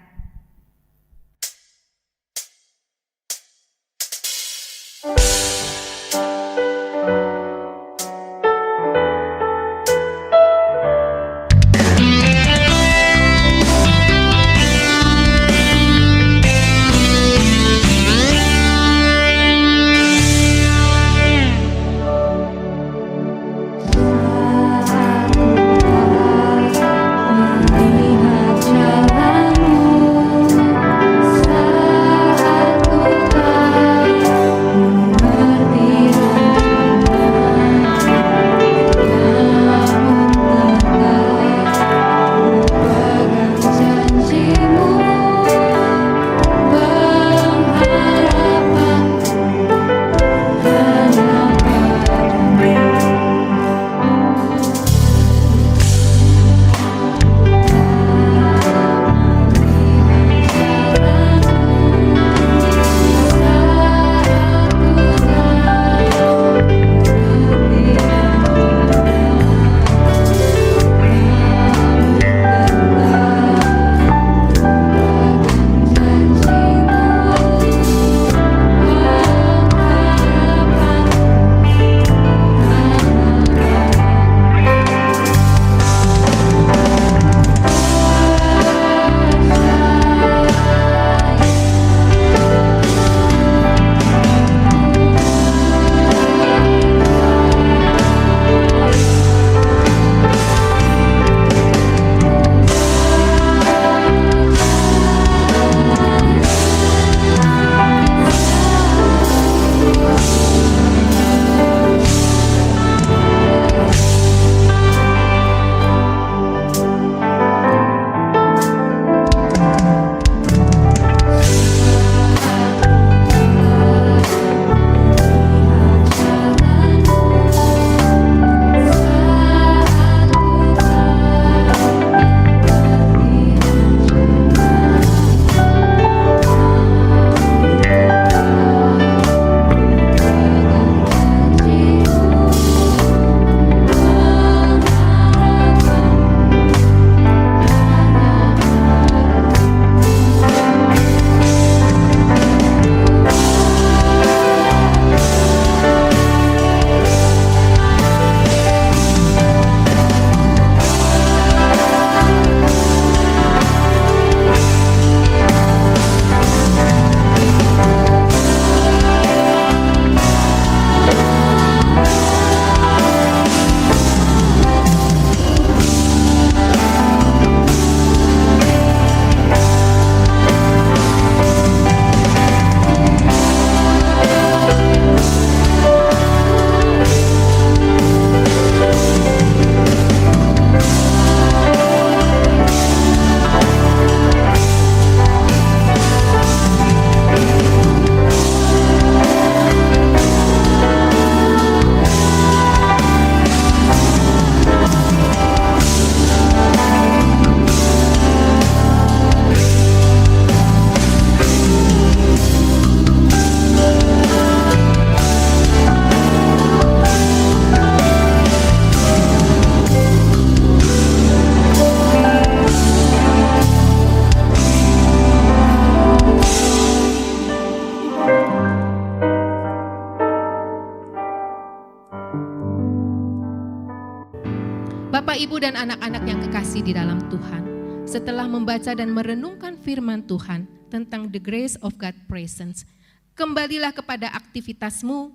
C: Bapak, Ibu, dan anak-anak yang kekasih di dalam Tuhan, setelah membaca dan merenungkan firman Tuhan tentang the grace of God presence, kembalilah kepada aktivitasmu,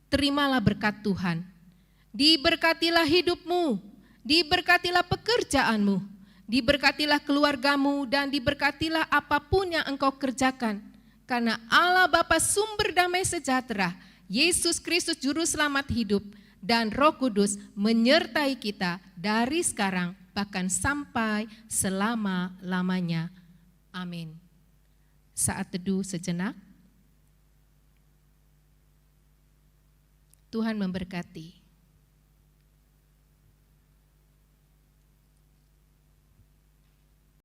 C: terimalah berkat Tuhan. Diberkatilah hidupmu, diberkatilah pekerjaanmu, diberkatilah keluargamu, dan diberkatilah apapun yang engkau kerjakan. Karena Allah Bapa sumber damai sejahtera, Yesus Kristus Juru Selamat hidup, dan Roh Kudus menyertai kita dari sekarang bahkan sampai selama-lamanya. Amin. Saat teduh sejenak. Tuhan memberkati.